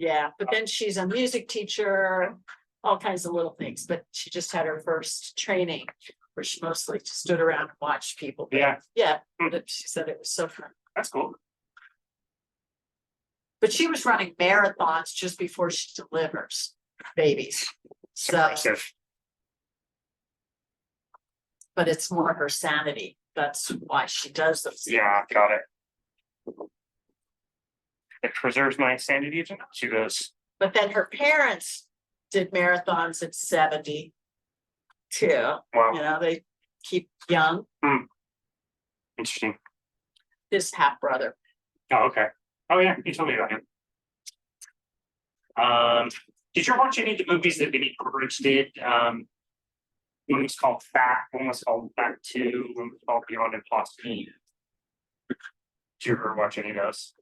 Yeah, but then she's a music teacher, all kinds of little things, but she just had her first training where she mostly just stood around and watched people. Yeah. Yeah, but she said it was so fun. That's cool. But she was running marathons just before she delivers babies. So, Impressive. but it's more her sanity. That's why she does those things. Yeah, got it. It preserves my sanity to not do those. But then her parents did marathons at 70 too. Wow. You know, they keep young. Interesting. His half brother. Oh, okay. Oh yeah, you told me about him. Did you watch any of the movies that Vinnie Corbridge did? One was called Fat, one was called Fat 2, one was called Beyond Impossible. Did you ever watch any of those?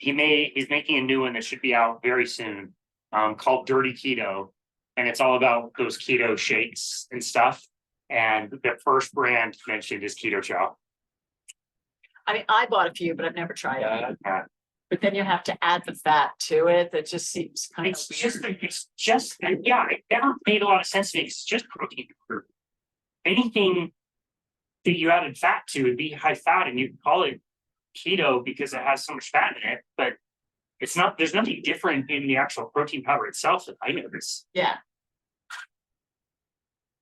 He's making a new one that should be out very soon, called Dirty Keto, and it's all about those keto shakes and stuff. And the first brand mentioned is Keto Chow. I mean, I bought a few, but I've never tried it. Yeah. But then you have to add the fat to it. That just seems kind of weird. It's just, yeah, it never made a lot of sense to me. It's just protein. Anything that you added fat to would be high fat, and you call it keto because it has so much fat in it, but it's not, there's nothing different in the actual protein powder itself that I notice. Yeah.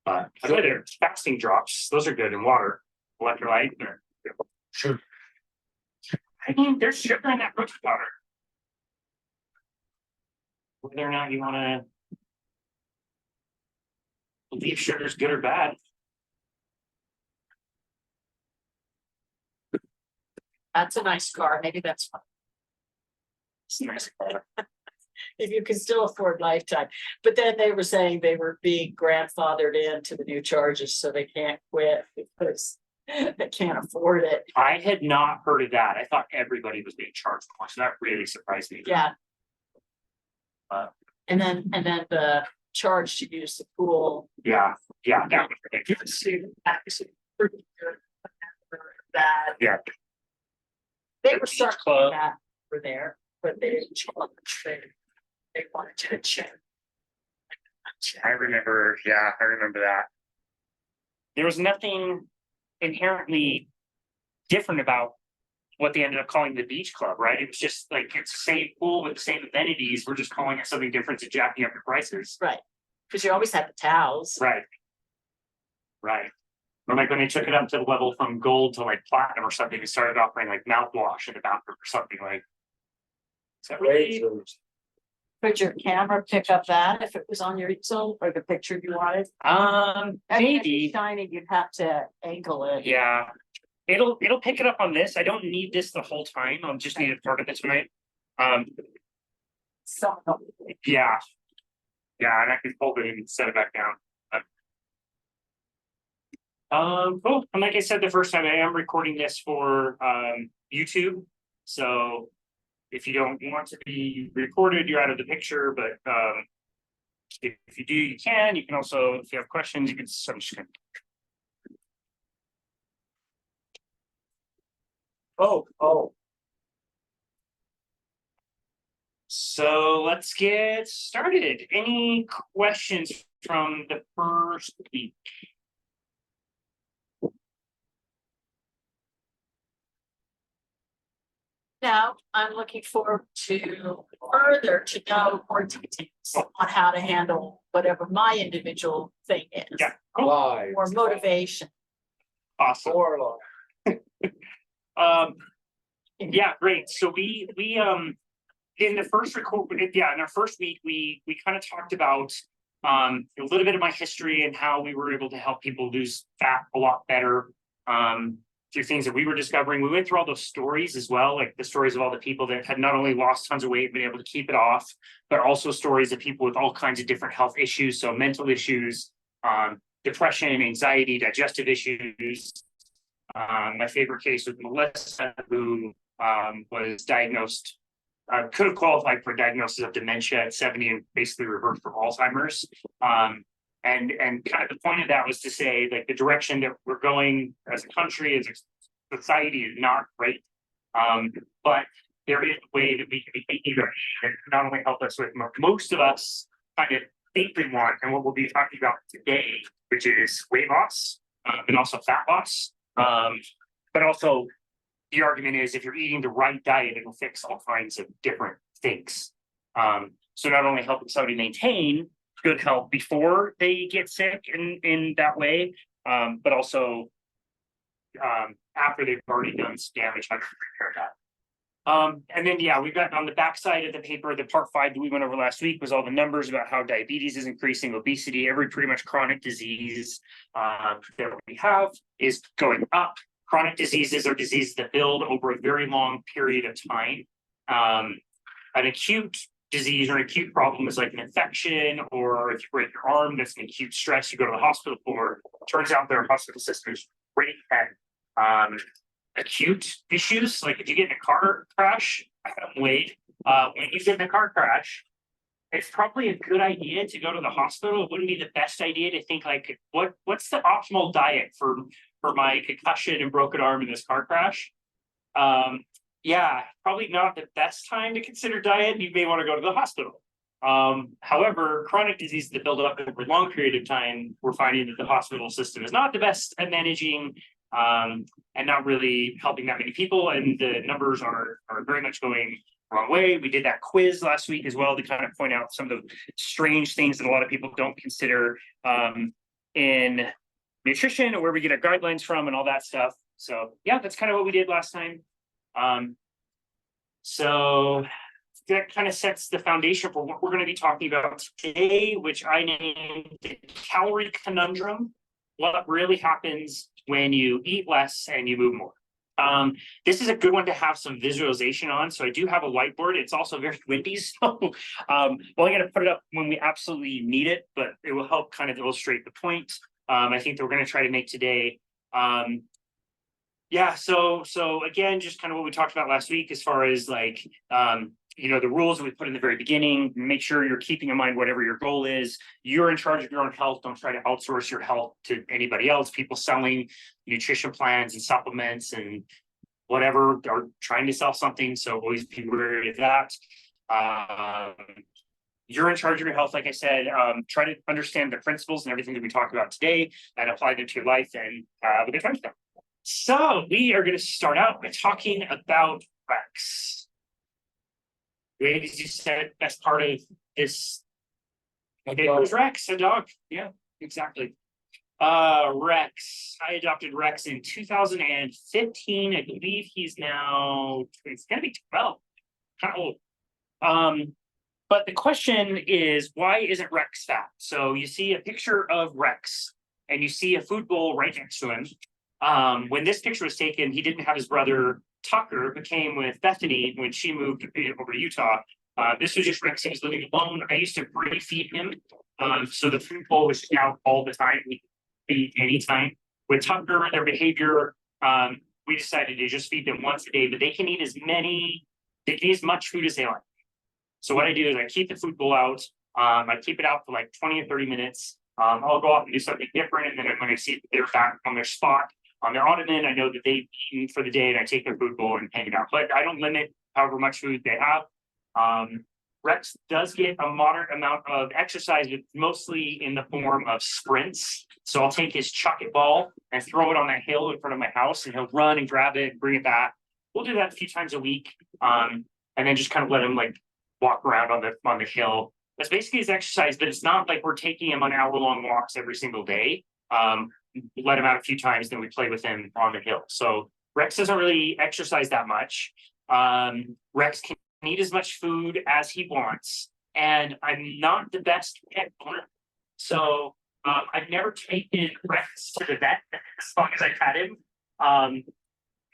But there, fasting drops, those are good in water, electrolyte. Sure. I mean, there's sugar in that protein powder. Whether or not you want to believe sugar is good or bad. That's a nice car. Maybe that's fun. It's a nice car. If you can still afford lifetime. But then they were saying they were being grandfathered into the new charges, so they can't quit because they can't afford it. I had not heard of that. I thought everybody was being charged more, so that really surprised me. Yeah. And then the charge to use the pool. Yeah, that was ridiculous. That Yeah. they were starting that for there, but they didn't charge. They wanted to check. I remember that. There was nothing inherently different about what they ended up calling the beach club, right? It was just like, it's the same pool with the same amenities. We're just calling it something different to jacking up the prices. Right. Because you always had the towels. Right. Or like when they took it up to the level from gold to like platinum or something, it started offering like mouthwash in the bathroom or something like. Is that really? Could your camera pick up that if it was on your easel or the picture you wanted? Maybe. Shining, you'd have to angle it. Yeah. It'll pick it up on this. I don't need this the whole time. I'll just need a part of it tonight. Yeah. Yeah, and I can fold it and set it back down. Cool. And like I said the first time, I am recording this for YouTube. So if you don't want to be recorded, you're out of the picture. But if you do, you can. You can also, if you have questions, you can. I'm just gonna... Oh. So let's get started. Any questions from the first week? Now, I'm looking forward to further to know more details on how to handle whatever my individual thing is. Yeah, cool. Or motivation. Awesome. Yeah, great. So we in the first in our first week, we kind of talked about a little bit of my history and how we were able to help people lose fat a lot better. Through things that we were discovering. We went through all those stories as well, like the stories of all the people that had not only lost tons of weight, been able to keep it off, but also stories of people with all kinds of different health issues. So mental issues, depression, anxiety, digestive issues. My favorite case was Melissa, who was diagnosed, could have qualified for diagnosis of dementia at 70 and basically reversed from Alzheimer's. And kind of the point of that was to say, like, the direction that we're going as a country, as a society, is not great. But there is a way that we can be thinking about that can not only help us with most of us kind of think we want, and what we'll be talking about today, which is weight loss and also fat loss. But also the argument is if you're eating the right diet, it'll fix all kinds of different things. So not only helping somebody maintain good health before they get sick in that way, but also after they've already done some damage, how to repair that. And then, yeah, we've got on the backside of the paper, the part 5 that we went over last week was all the numbers about how diabetes is increasing, obesity, every pretty much chronic disease that we have is going up. Chronic diseases are diseases that build over a very long period of time. An acute disease or an acute problem is like an infection, or if you break your arm, that's an acute stress you go to the hospital for. Turns out their hospital system is pretty bad. Acute issues, like if you get in a car crash, when you get in a car crash, it's probably a good idea to go to the hospital. It wouldn't be the best idea to think like, what's the optimal diet for my concussion and broken arm in this car crash? Yeah, probably not the best time to consider diet. You may want to go to the hospital. However, chronic diseases that build up over a long period of time, we're finding that the hospital system is not the best at managing and not really helping that many people. And the numbers are very much going the wrong way. We did that quiz last week as well to kind of point out some of the strange things that a lot of people don't consider in nutrition, or where we get our guidelines from and all that stuff. So yeah, that's kind of what we did last time. So that kind of sets the foundation for what we're going to be talking about today, which I named the Calorie Conundrum. What really happens when you eat less and you move more. This is a good one to have some visualization on. So I do have a whiteboard. It's also very windy. So well, I'm going to put it up when we absolutely need it, but it will help kind of illustrate the point. I think that we're going to try to make today. Yeah, so again, just kind of what we talked about last week, as far as like, the rules that we put in the very beginning. Make sure you're keeping in mind whatever your goal is. You're in charge of your own health. Don't try to outsource your health to anybody else. People selling nutrition plans and supplements and whatever are trying to sell something. So always be wary of that. You're in charge of your health, like I said. Try to understand the principles and everything that we talked about today and apply them to your life, and have a good time with them. So we are going to start out by talking about Rex. As you said, best part of this was Rex, a dog. Yeah, exactly. Rex. I adopted Rex in 2015. I believe he's now, it's gonna be 12. Kind of old. But the question is, why isn't Rex fat? So you see a picture of Rex and you see a food bowl right next to him. When this picture was taken, he didn't have his brother Tucker, who came with Bethany when she moved over to Utah. This was just Rex. He was living alone. I used to feed him. So the food bowl was out all the time. We could feed anytime. With Tucker, their behavior, we decided to just feed them once a day, but they can eat as much food as they like. So what I do is I keep the food bowl out. I keep it out for like 20 or 30 minutes. I'll go off and do something different. And then when I see that they're back on their spot, on their ottoman, I know that they've eaten for the day, and I take their food bowl and hang it out. But I don't limit however much food they have. Rex does get a moderate amount of exercise, but mostly in the form of sprints. So I'll take his chuck it ball and throw it on that hill in front of my house, and he'll run and grab it, bring it back. We'll do that a few times a week, and then just kind of let him like walk around on the hill. That's basically his exercise, but it's not like we're taking him on hour-long walks every single day. Let him out a few times, then we play with him on the hill. So Rex doesn't really exercise that much. Rex can eat as much food as he wants, and I'm not the best pet owner. So I've never taken Rex to the vet as long as I've had him.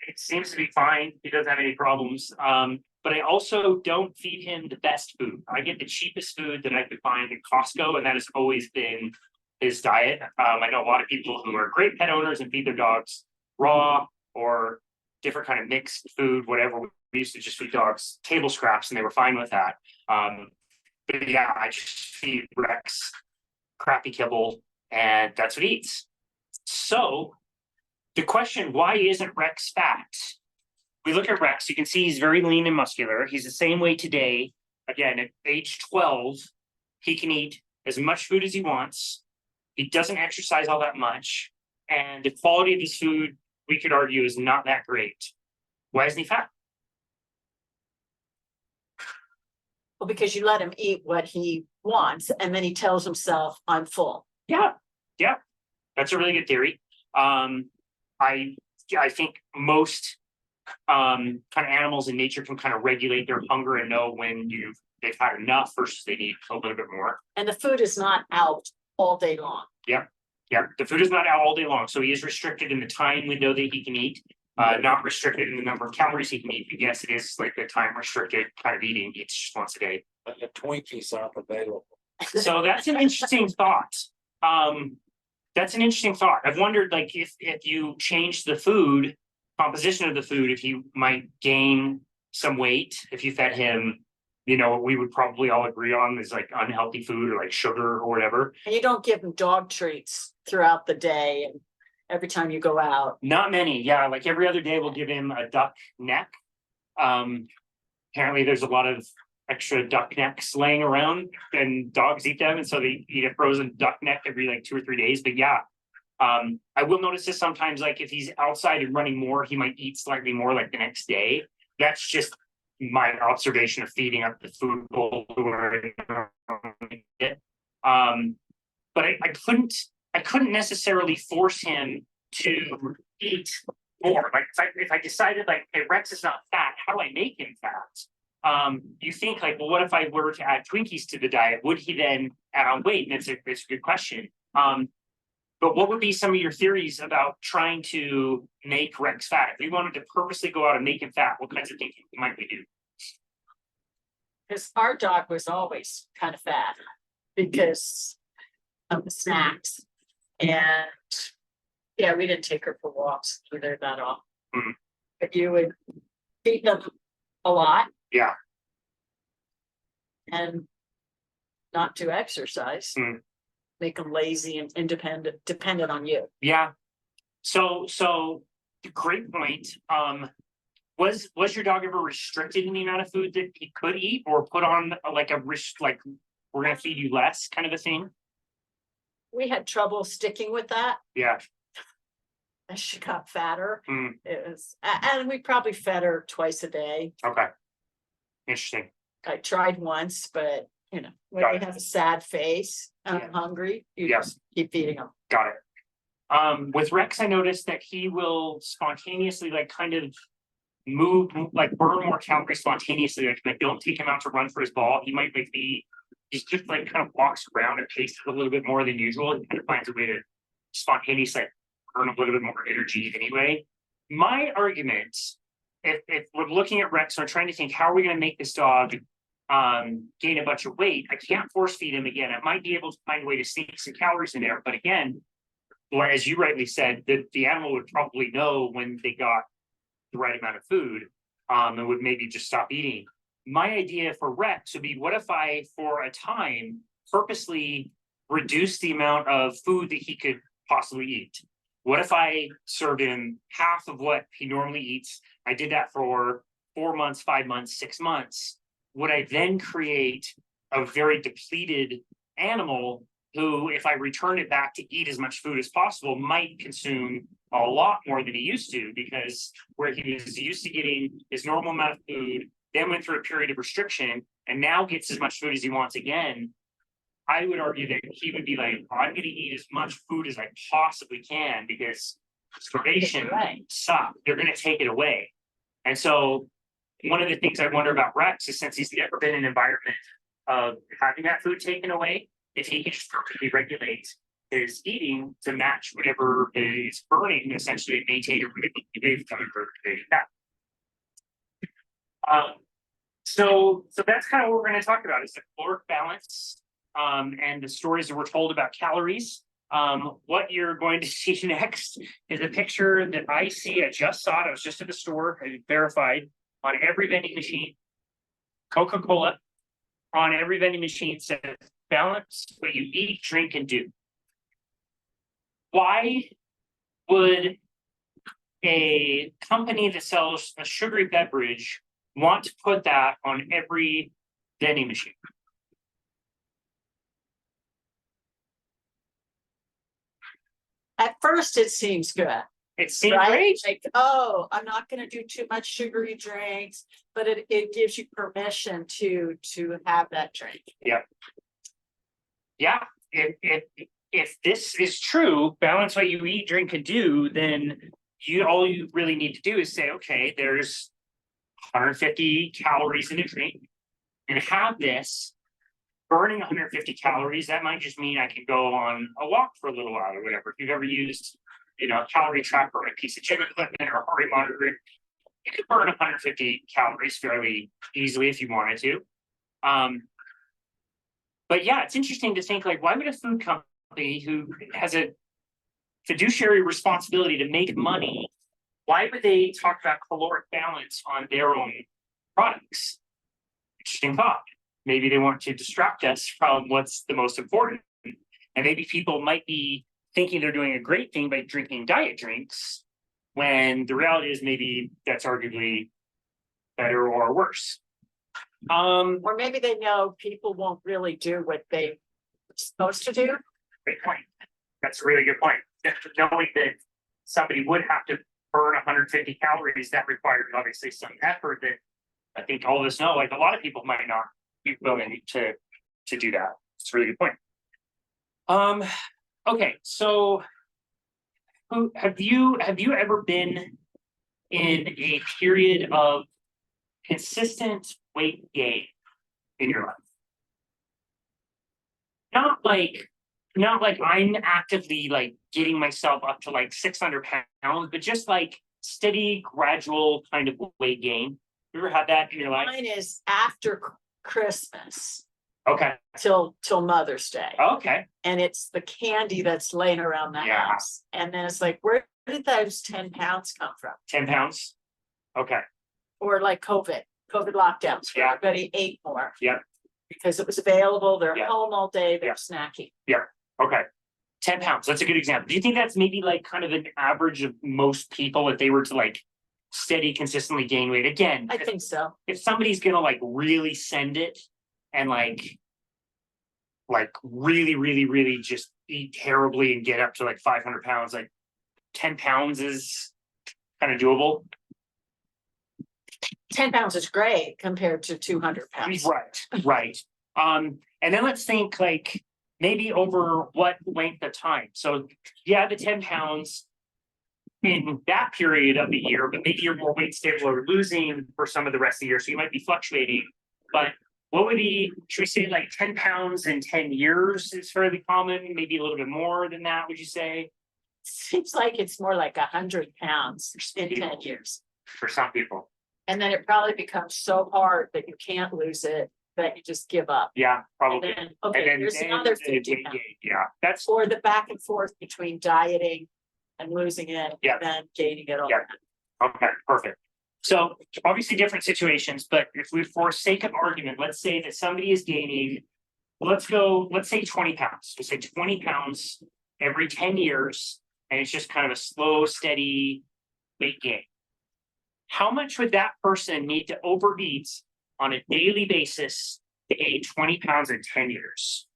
It seems to be fine. He doesn't have any problems. But I also don't feed him the best food. I get the cheapest food that I could find in Costco, and that has always been his diet. I know a lot of people who are great pet owners and feed their dogs raw or different kind of mixed food, whatever. We used to just feed dogs table scraps, and they were fine with that. But yeah, I just feed Rex crappy kibble, and that's what he eats. So the question, why isn't Rex fat? we look at Rex, you can see he's very lean and muscular. He's the same way today. Again, at age 12, he can eat as much food as he wants. He doesn't exercise all that much. And the quality of his food, we could argue, is not that great. Why isn't he fat? Well, because you let him eat what he wants, and then he tells himself, I'm full. Yeah, that's a really good theory. I think most kind of animals in nature can kind of regulate their hunger and know when they've had enough versus they need a little bit more. And the food is not out all day long. Yeah, the food is not out all day long, so he is restricted in the time window that he can eat. Not restricted in the number of calories he can eat. But yes, it is like the time restricted kind of eating. It's just once a day. But the Twinkies aren't available. So that's an interesting thought. That's an interesting thought. I've wondered, like, if you change the food composition of the food, if he might gain some weight if you fed him, what we would probably all agree on is like unhealthy food or like sugar or whatever. And you don't give him dog treats throughout the day and every time you go out. Not many. Yeah, like every other day we'll give him a duck neck. Apparently there's a lot of extra duck necks laying around and dogs eat them, and so they eat a frozen duck neck every like 2 or 3 days. But yeah, I will notice this sometimes, like if he's outside and running more, he might eat slightly more like the next day. That's just my observation of feeding up the food bowl where but I couldn't necessarily force him to eat more. Like if I decided like, hey, Rex is not fat, how do I make him fat? You think like, well, what if I were to add Twinkies to the diet? Would he then add on weight? And it's a good question. But what would be some of your theories about trying to make Rex fat? If we wanted to purposely go out and make him fat, what kinds of things might we do? Because our dog was always kind of fat because of the snacks. And yeah, we didn't take her for walks either that often. Mhm. But you would feed them a lot. Yeah. And not to exercise. Mm. Make them lazy and dependent on you. Yeah. So great point. Was your dog ever restricted in the amount of food that he could eat, or put on like a like we're gonna feed you less kind of a thing? We had trouble sticking with that Yeah. as she got fatter. Mm. It was, and we probably fed her twice a day. Okay. Interesting. I tried once, but when Got they it. have a sad face and Yeah. hungry, you Yes. just keep feeding them. Got it. With Rex, I noticed that he will spontaneously like kind of move, like burn more calories spontaneously. Like don't take him out to run for his ball. He might like he's just like kind of walks around and paces a little bit more than usual. He kind of finds a way to spontaneously burn a little bit more energy anyway. My argument, if we're looking at Rex and we're trying to think, how are we going to make this dog gain a bunch of weight? I can't force feed him again. I might be able to find a way to sneak some calories in there. But again, as you rightly said, the animal would probably know when they got the right amount of food and would maybe just stop eating. My idea for Rex would be, what if I, for a time, purposely reduce the amount of food that he could possibly eat? What if I served him half of what he normally eats? I did that for 4 months, 5 months, 6 months. Would I then create a very depleted animal who, if I return it back to eat as much food as possible, might consume a lot more than he used to, because where he was used to getting his normal amount of food, then went through a period of restriction, and now gets as much food as he wants again? I would argue that he would be like, I'm going to eat as much food as I possibly can because starvation sucks. They're going to take it away. And so one of the things I wonder about Rex is, since he's never been in an environment of having that food taken away, if he can just perfectly regulate his eating to match whatever is burning, essentially maintain a really good so that's kind of what we're going to talk about, is the caloric balance and the stories that we're told about calories. What you're going to see next is a picture that I just saw it. I was just at the store, I verified, on every vending machine. Coca-Cola on every vending machine says, balance what you eat, drink, and do. Why would a company that sells a sugary beverage want to put that on every vending machine? At first, it seems good, It seems right? great. Like, oh, I'm not gonna do too much sugary drinks, but it gives you permission to have that drink. Yeah, if this is true, balance what you eat, drink, and do, then all you really need to do is say, okay, there's 150 calories in a drink, and have this burning 150 calories. That might just mean I can go on a walk for a little while or whatever. If you've ever used, a calorie tracker or a piece of gym equipment or a heart rate monitor, you could burn 150 calories fairly easily if you wanted to. But yeah, it's interesting to think, like, why would a food company who has a fiduciary responsibility to make money, why would they talk about caloric balance on their own products? Interesting thought. Maybe they want to distract us from what's the most important. And maybe people might be thinking they're doing a great thing by drinking diet drinks, when the reality is maybe that's arguably better or worse. Or maybe they know people won't really do what they're supposed to do. Great point. That's a really good point. Knowing that somebody would have to burn 150 calories, that requires obviously some effort that I think all of us know, like, a lot of people might not be willing to do that. It's a really good point. Okay, so have you ever been in a period of consistent weight gain in your life? Not like I'm actively like getting myself up to like 600 pounds, but just like steady, gradual kind of weight gain. You ever had that in your life? Mine is after Christmas Okay. till Mother's Day. Okay. And it's the candy that's laying around the Yeah. house. And then it's like, where did those 10 pounds come from? 10 pounds. Okay. Or like COVID lockdowns, where Yeah. everybody ate more. Yeah. Because it was available, they're Yeah. home all day, they're Yeah. snacking. Okay. 10 pounds. That's a good example. Do you think that's maybe like kind of an average of most people if they were to like steady, consistently gain weight? Again, I think so. if somebody's gonna like really send it and like really, really, really just eat terribly and get up to like 500 pounds, like 10 pounds is kind of doable. 10 pounds is great compared to 200 pounds. Right. And then let's think like maybe over what length of time. So yeah, the 10 pounds in that period of the year, but maybe you're more weight stable or losing for some of the rest of the year. So you might be fluctuating. But what would be, should we say like 10 pounds in 10 years is fairly common? Maybe a little bit more than that, would you say? Seems like it's more like 100 pounds in 10 years. For some people. And then it probably becomes so hard that you can't lose it, that you just give up. Yeah, And probably. then, okay, here's another 50 pounds. Yeah, that's Or the back and forth between dieting and losing it, Yeah. and then gaining it all. Yeah. Okay, perfect. So obviously different situations, but if we, for sake of argument, let's say that somebody is gaining, let's say 20 pounds. We'll say 20 pounds every 10 years, and it's just kind of a slow, steady weight gain. How much would that person need to overeat on a daily basis to gain 20 pounds in 10 years?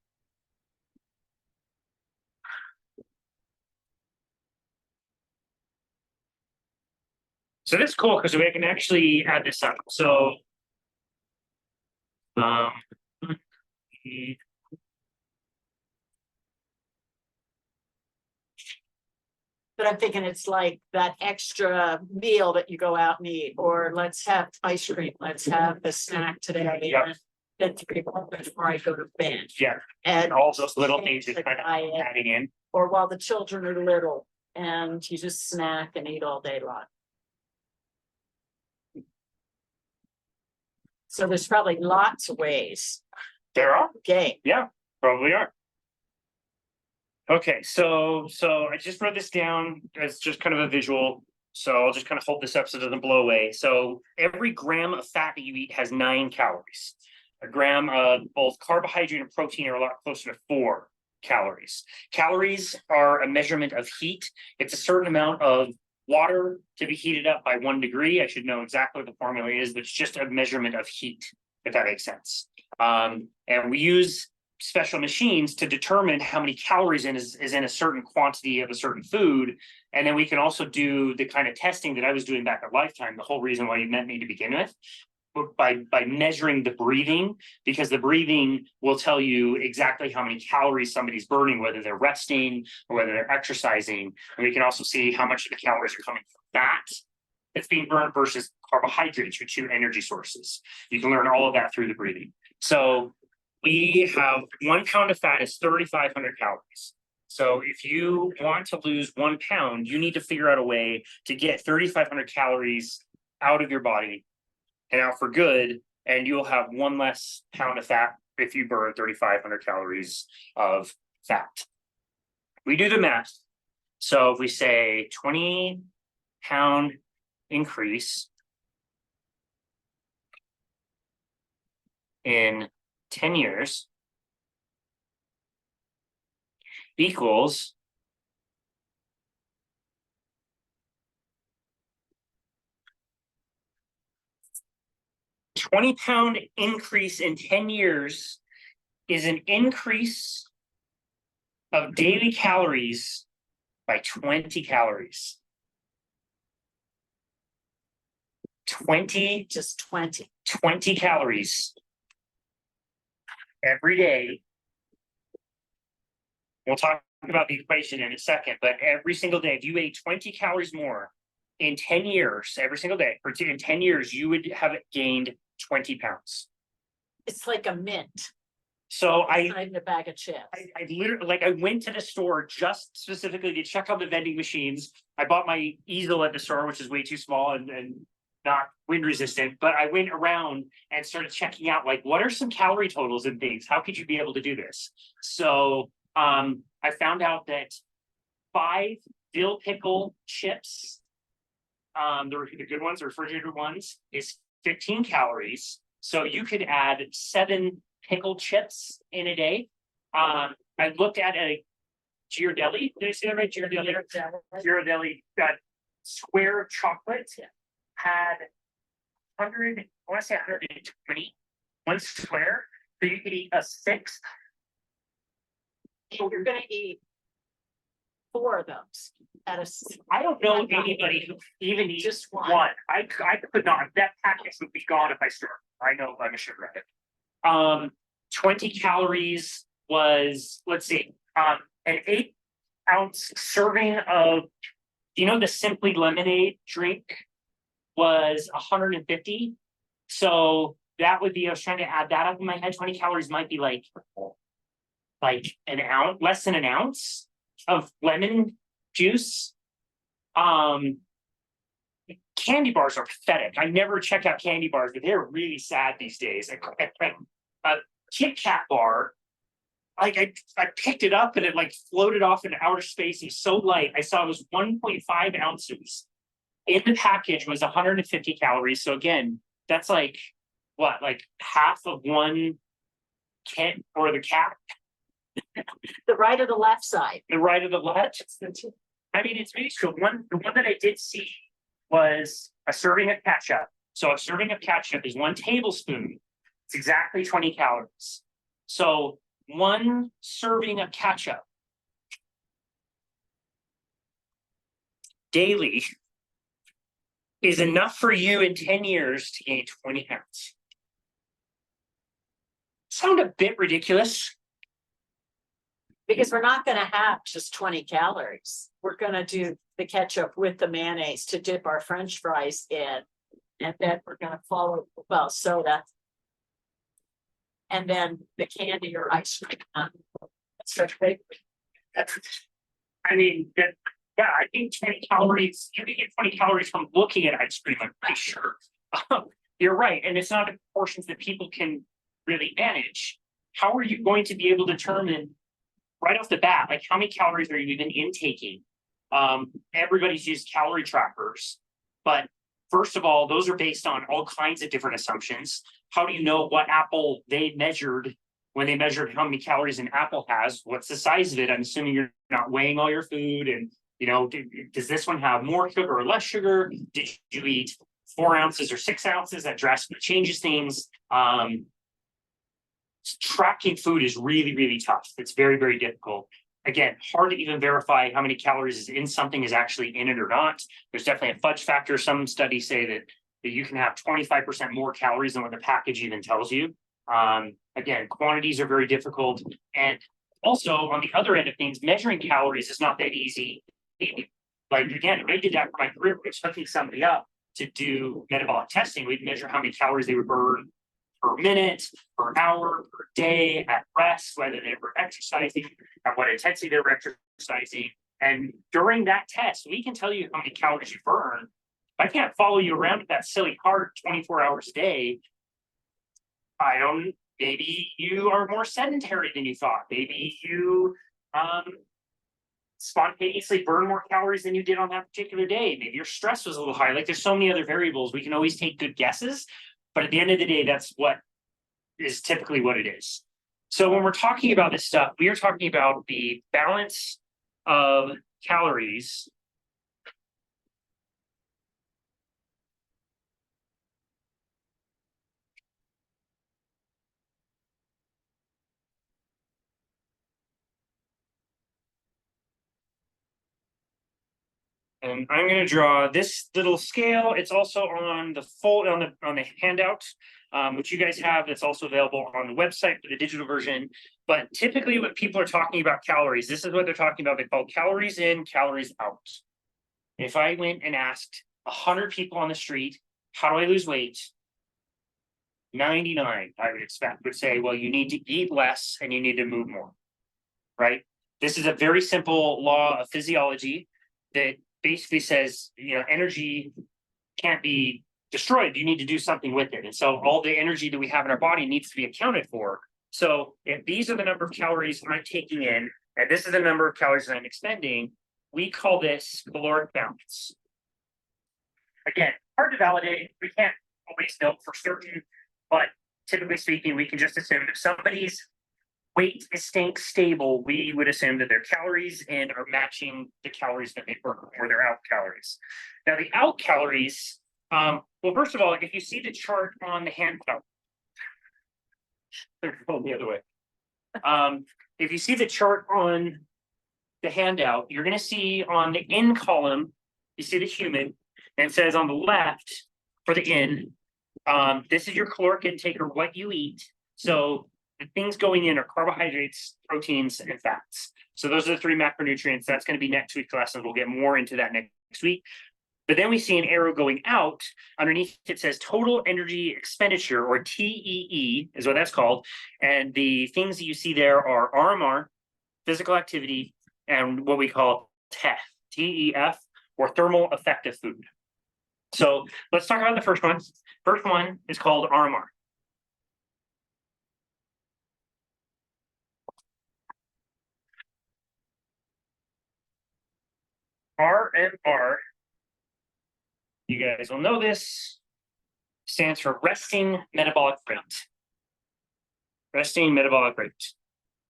So that's cool because we can actually add this up. So, But I'm thinking it's like that extra meal that you go out and eat, or let's have ice cream, let's have a snack today. Yep. And then 3 hours before I go to bed. yeah, And all those little change things the is kind of diet, adding in. or while the children are little and you just snack and eat all day long. So there's probably lots of ways. There are. Okay. Yeah, probably are. Okay, so I just wrote this down as just kind of a visual. So I'll just kind of hold this up so it doesn't blow away. So every gram of fat that you eat has 9 calories. A gram of both carbohydrate and protein are a lot closer to 4 calories. Calories are a measurement of heat. It's a certain amount of water to be heated up by 1 degree. I should know exactly what the formula is, but it's just a measurement of heat, if that makes sense. And we use special machines to determine how many calories is in a certain quantity of a certain food. And then we can also do the kind of testing that I was doing back at Lifetime, the whole reason why you met me to begin with, by measuring the breathing, because the breathing will tell you exactly how many calories somebody's burning, whether they're resting or whether they're exercising. And we can also see how much of the calories are coming from fat that's being burned versus carbohydrates, your 2 energy sources. You can learn all of that through the breathing. So we have 1 pound of fat is 3,500 calories. So if you want to lose 1 pound, you need to figure out a way to get 3,500 calories out of your body and out for good, and you'll have 1 less pound of fat if you burn 3,500 calories of fat. We do the math. So if we say 20-pound increase in 10 years equals 20-pound increase in 10 years is an increase of daily calories by 20 calories. 20 calories every day. We'll talk about the equation in a second, but every single day, if you ate 20 calories more in 10 years, every single day, in 10 years, you would have gained 20 pounds. It's like a mint. So Not even a bag of chips. I literally, I went to the store just specifically to check out the vending machines. I bought my easel at the store, which is way too small and not wind resistant, but I went around and started checking out, like, what are some calorie totals and things? How could you be able to do this? So I found out that 5 dill pickle chips, the good ones, the refrigerated ones, is 15 calories. So you could add 7 pickled chips in a day. I looked at a Ghirardelli. Did I say that right? Ghirardelli square chocolate had 100, I want to say 120, 1 square. So you could eat a 6th. So you're going to eat 4 of those at a. I don't know anybody who even eats just one. I could not. That package would be gone if I started. I know I'm a sugar addict. 20 calories was, let's see, an 8-ounce serving of, the Simply Lemonade drink was 150. So that would be, I was trying to add that up in my head. 20 calories might be like an ounce, less than an ounce of lemon juice. Candy bars are pathetic. I never check out candy bars, but they're really sad these days. A Kit Kat bar, I picked it up and it floated off into outer space. It was so light. I saw it was 1.5 ounces. In the package was 150 calories. So again, that's half of 1 kit or the cat. The right or the left side? The right or the left. I mean, it's really cool. The one that I did see was a serving of ketchup. So a serving of ketchup is 1 tablespoon. It's exactly 20 calories. So 1 serving of ketchup daily is enough for you in 10 years to gain 20 pounds. Sound a bit ridiculous? Because we're not going to have just 20 calories. We're going to do the ketchup with the mayonnaise to dip our French fries in. And then we're going to follow, soda. And then the candy or ice cream. I mean, I think 20 calories, you can get 20 calories from looking at ice cream, I'm pretty sure. You're right. And it's not the portions that people can really manage. How are you going to be able to determine right off the bat, how many calories are you even intaking? Everybody's used calorie trackers, but first of all, those are based on all kinds of different assumptions. How do you know what apple they measured when they measured how many calories an apple has? What's the size of it? I'm assuming you're not weighing all your food and You know, does this one have more sugar or less sugar? Did you eat 4 ounces or 6 ounces? That drastically changes things. Tracking food is really, really tough. It's very, very difficult. Again, hard to even verify how many calories is in something is actually in it or not. There's definitely a fudge factor. Some studies say that you can have 25% more calories than what the package even tells you. Again, quantities are very difficult. And also on the other end of things, measuring calories is not that easy. Like, again, I did that for my career, which hooking somebody up to do metabolic testing. We'd measure how many calories they would burn per minute, per hour, per day, at rest, whether they were exercising, at what intensity they were exercising. And during that test, we can tell you how many calories you burn. If I can't follow you around with that silly cart 24 hours a day, maybe you are more sedentary than you thought. Maybe you spontaneously burn more calories than you did on that particular day. Maybe your stress was a little higher. Like, there's so many other variables. We can always take good guesses, but at the end of the day, that's what is typically what it is. So when we're talking about this stuff, we are talking about the balance of calories and I'm going to draw this little scale. It's also on the on the handout, which you guys have. That's also available on the website for the digital version. But typically, when people are talking about calories, this is what they're talking about. They call calories in, calories out. If I went and asked 100 people on the street, how do I lose weight? 99, I would expect, would say, well, you need to eat less and you need to move more, right? This is a very simple law of physiology that basically says, you know, energy can't be destroyed. You need to do something with it. And so all the energy that we have in our body needs to be accounted for. So if these are the number of calories I'm taking in, and this is the number of calories that I'm expending, we call this caloric balance. Again, hard to validate. We can't always know for certain, but typically speaking, we can just assume if somebody's weight is staying stable, we would assume that their calories in are matching the calories that they burn, or their out calories. Now, the out calories, well, first of all, if you see the chart on the handout, they're going the other way. If you see the chart on the handout, you're going to see on the in column, you see the human, and it says on the left for the in, this is your caloric intake, or what you eat. So the things going in are carbohydrates, proteins, and fats. So those are the 3 macronutrients. That's going to be next week's lesson. We'll get more into that next week. But then we see an arrow going out. Underneath it says total energy expenditure, or TEE is what that's called. And the things that you see there are RMR, physical activity, and what we call TEF, TEF, or thermal effective food. So let's talk about the first one. First one is called RMR. RMR, you guys will know this, stands for resting metabolic rate. Resting metabolic rate.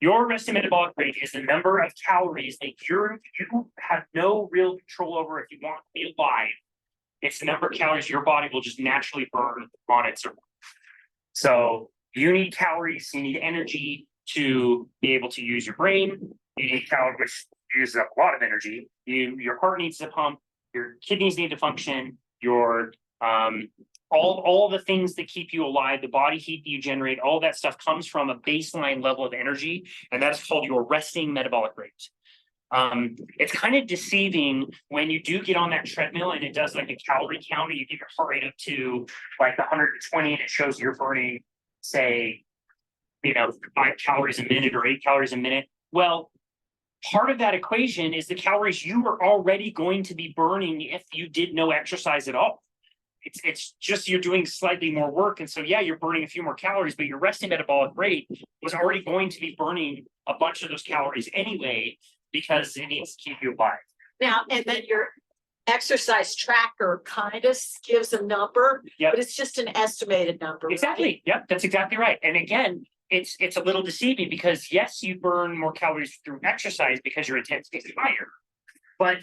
Your resting metabolic rate is the number of calories that you have no real control over if you want to be alive. It's the number of calories your body will just naturally burn on its own. So you need calories, you need energy to be able to use your brain. You need calories, which uses up a lot of energy. Your heart needs to pump, your kidneys need to function, your all the things that keep you alive, the body heat that you generate, all that stuff comes from a baseline level of energy, and that is called your resting metabolic rate. It's kind of deceiving when you do get on that treadmill and it does like a calorie counter. You get your heart rate up to like 120 and it shows you're burning, say, 5 calories a minute or 8 calories a minute. Well, part of that equation is the calories you were already going to be burning if you did no exercise at all. It's just you're doing slightly more work. And so, yeah, you're burning a few more calories, but your resting metabolic rate was already going to be burning a bunch of those calories anyway, because it needs to keep you alive. Now, and then your exercise tracker kind of gives a number, but it's just an estimated number. Exactly. Right? Yep, that's exactly right. And again, it's a little deceiving because yes, you burn more calories through exercise because your intensity is higher, but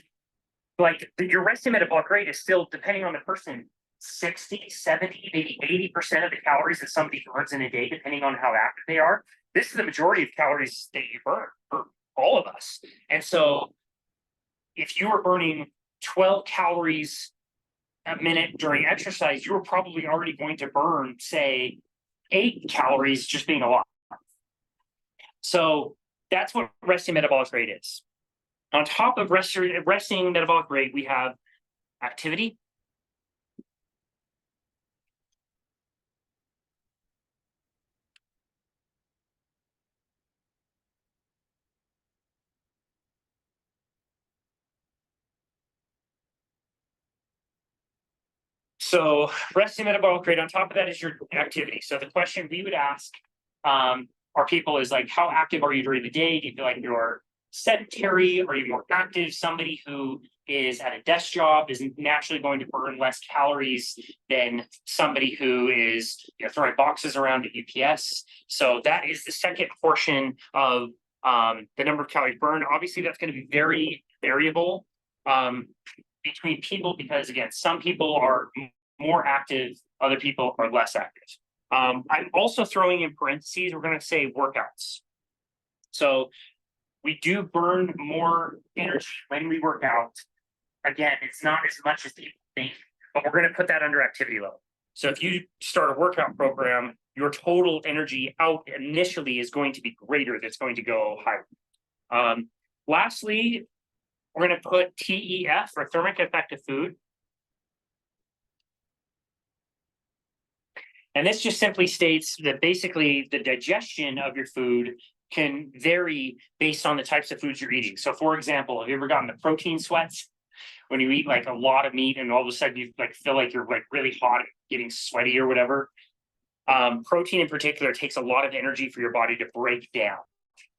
like your resting metabolic rate is still, depending on the person, 60, 70, maybe 80% of the calories that somebody burns in a day, depending on how active they are. This is the majority of calories that you burn for all of us. And so if you were burning 12 calories a minute during exercise, you were probably already going to burn, say, 8 calories just being alive. So that's what resting metabolic rate is. On top of resting metabolic rate, we have activity. So resting metabolic rate, on top of that is your activity. So the question we would ask our people is like, how active are you during the day? Do you feel like you're sedentary? Are you more active? Somebody who is at a desk job is naturally going to burn less calories than somebody who is throwing boxes around at UPS. So that is the second portion of the number of calories burned. Obviously, that's going to be very variable between people because, again, some people are more active, other people are less active. I'm also throwing in parentheses, we're going to say workouts. So we do burn more energy when we work out. Again, it's not as much as people think, but we're going to put that under activity level. So if you start a workout program, your total energy out initially is going to be greater. That's going to go higher. Lastly, we're going to put TEF for thermic effect of food. And this just simply states that basically the digestion of your food can vary based on the types of foods you're eating. So for example, have you ever gotten the protein sweats? When you eat like a lot of meat and all of a sudden you like feel like you're like really hot, getting sweaty or whatever. Protein in particular takes a lot of energy for your body to break down.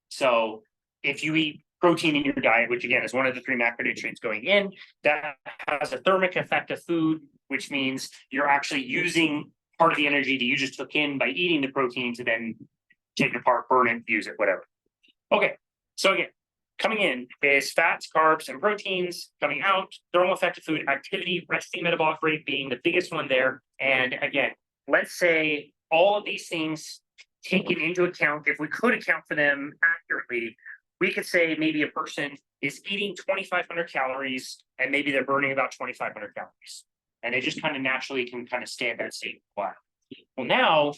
So if you eat protein in your diet, which again is one of the 3 macronutrients going in, that has a thermic effect of food, which means you're actually using part of the energy that you just took in by eating the protein to then take it apart, burn it, use it, whatever. Okay, so again, coming in is fats, carbs, and proteins. Coming out, thermal effect of food, activity, resting metabolic rate being the biggest one there. And again, let's say all of these things taken into account, if we could account for them accurately, we could say maybe a person is eating 2,500 calories and maybe they're burning about 2,500 calories. And they just kind of naturally can kind of stay at that state for a while. Well, now,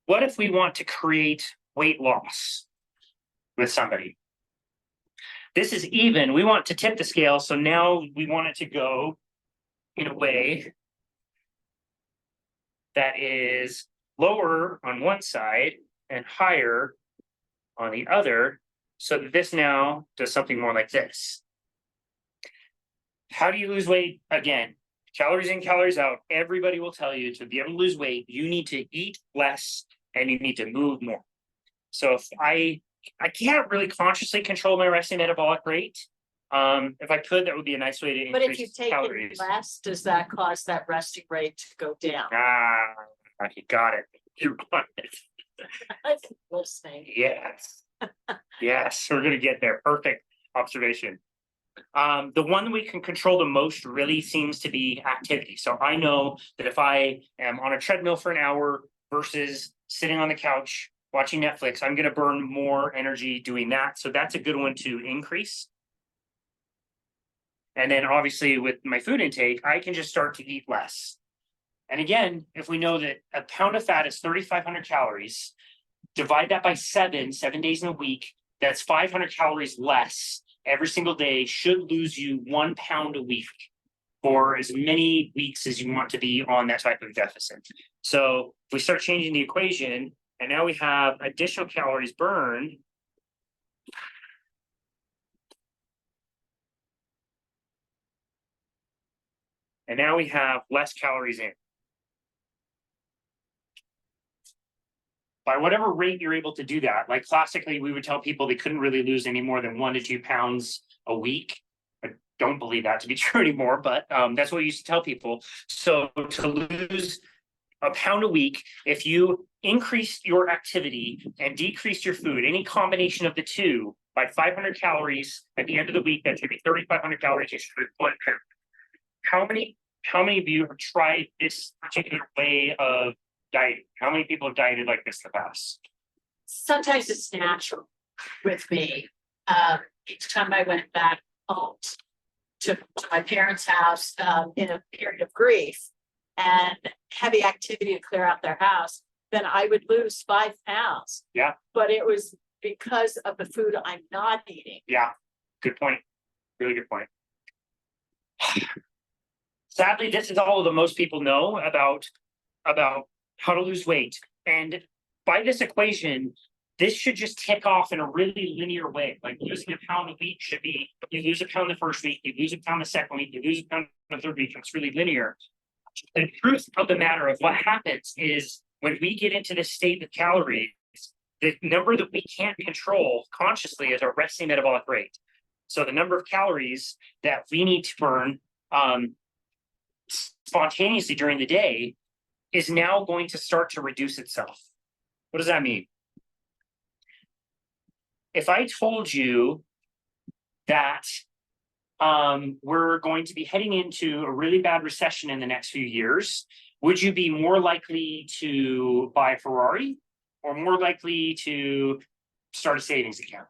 what if we want to create weight loss with somebody? This is even. We want to tip the scale. So now we want it to go in a way that is lower on one side and higher on the other. So that this now does something more like this. How do you lose weight? Again, calories in, calories out. Everybody will tell you to be able to lose weight, you need to eat less and you need to move more. So if I can't really consciously control my resting metabolic rate. If I could, that would be a nice way to increase But if you take calories. it less, does that cause that resting rate to go down? You got it. You got it. I'm listening. Yes. Yes, we're gonna get there. Perfect observation. The one that we can control the most really seems to be activity. So I know that if I am on a treadmill for an hour versus sitting on the couch watching Netflix, I'm going to burn more energy doing that. So that's a good one to increase. And then obviously with my food intake, I can just start to eat less. And again, if we know that a pound of fat is 3,500 calories, divide that by 7 days in a week, that's 500 calories less every single day, should lose you 1 pound a week for as many weeks as you want to be on that type of deficit. So if we start changing the equation, and now we have additional calories burned. And now we have less calories in. By whatever rate you're able to do that, like classically, we would tell people they couldn't really lose any more than 1 to 2 pounds a week. I don't believe that to be true anymore, but that's what we used to tell people. So to lose a pound a week, if you increase your activity and decrease your food, any combination of the two, by 500 calories at the end of the week. That's gonna be 3,500 calories. You should put there. How many of you have tried this particular way of dieting? How many people have dieted like this in the past? Sometimes it's natural with me. Each time I went back home to my parents' house in a period of grief and heavy activity to clear out their house, then I would lose 5 pounds. Yeah. But it was because of the food I'm not eating. Yeah, good point. Really good point. Sadly, this is all that most people know about how to lose weight. And by this equation, this should just tick off in a really linear way. Like losing a pound a week should be, you lose a pound the first week, you lose a pound the second week, you lose a pound the third week. It's really linear. The truth of the matter of what happens is when we get into this state of calories, the number that we can't control consciously is our resting metabolic rate. So the number of calories that we need to burn spontaneously during the day is now going to start to reduce itself. What does that mean? If I told you that we're going to be heading into a really bad recession in the next few years, would you be more likely to buy a Ferrari or more likely to start a savings account?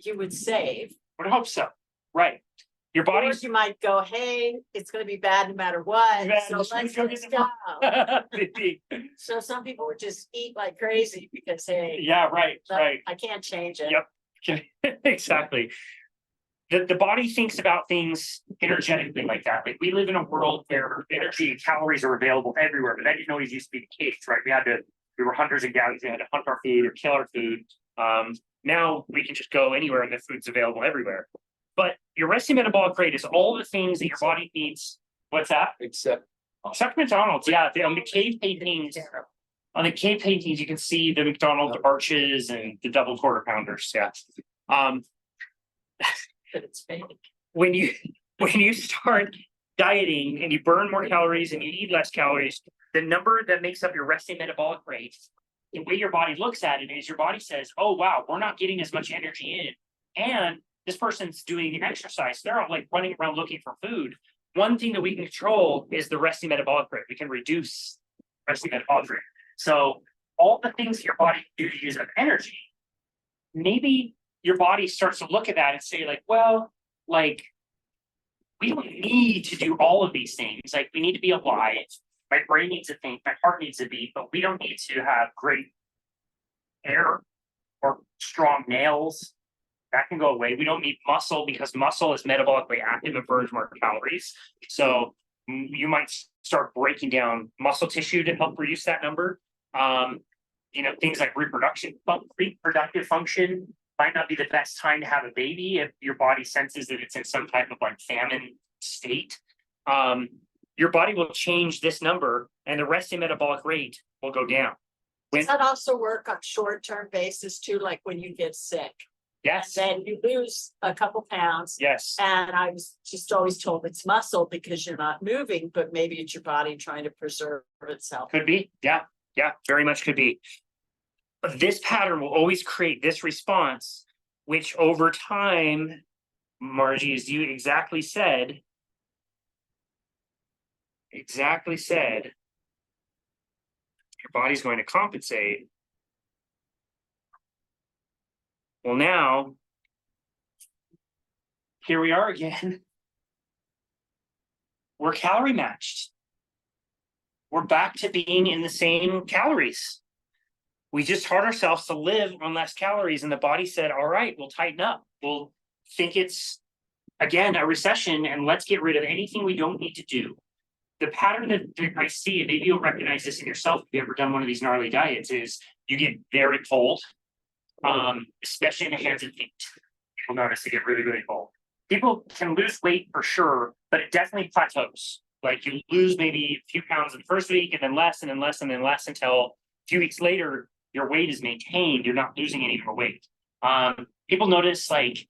You would save. I would hope so. Right. Your Or body's you might go, hey, it's going to be bad no matter what. Yeah, So just let's go get just the- go. So some people would just eat like crazy because, hey, yeah, right, right. I can't change it. Yep. Exactly. The body thinks about things energetically like that. Like we live in a world where energy and calories are available everywhere, but that didn't always used to be the case, right? We were hunters and gatherers. We had to hunt our food or kill our food. Now we can just go anywhere and the food's available everywhere. But your resting metabolic rate is all the things that your body needs. What's that? Except McDonald's. Yeah, on the cave paintings. On the cave paintings, you can see the McDonald's arches and the double quarter pounders. Yeah. But it's fake. When you start dieting and you burn more calories and you eat less calories, the number that makes up your resting metabolic rate, the way your body looks at it is your body says, oh wow, we're not getting as much energy in. And this person's doing exercise. They're all like running around looking for food. One thing that we can control is the resting metabolic rate. We can reduce resting metabolic rate. So all the things your body can do to use up energy, maybe your body starts to look at that and say like, well, like we don't need to do all of these things. Like we need to be alive. My brain needs to think, my heart needs to beat, but we don't need to have great hair or strong nails. That can go away. We don't need muscle because muscle is metabolically active and burns more calories. So you might start breaking down muscle tissue to help reduce that number. Things like reproductive function might not be the best time to have a baby if your body senses that it's in some type of like famine state. Your body will change this number and the resting metabolic rate will go down. Does that also work on short-term basis too, like when you get sick? Yes. Then you lose a couple pounds. Yes. And I was just always told it's muscle because you're not moving, but maybe it's your body trying to preserve itself. Could be. Yeah. Yeah. Very much could be. But this pattern will always create this response, which over time, Margie, as you exactly said, your body's going to compensate. Well, now, here we are again. We're calorie matched. We're back to being in the same calories. We just taught ourselves to live on less calories, and the body said, all right, we'll tighten up. We'll think it's, again, a recession, and let's get rid of anything we don't need to do. The pattern that I see, and maybe you'll recognize this in yourself if you've ever done one of these gnarly diets, is you get very cold. Especially in the hands and feet. You'll notice they get really, really cold. People can lose weight for sure, but it definitely plateaus. Like you lose maybe a few pounds in the first week and then less and then less and then less until a few weeks later, your weight is maintained. You're not losing any more weight. People notice like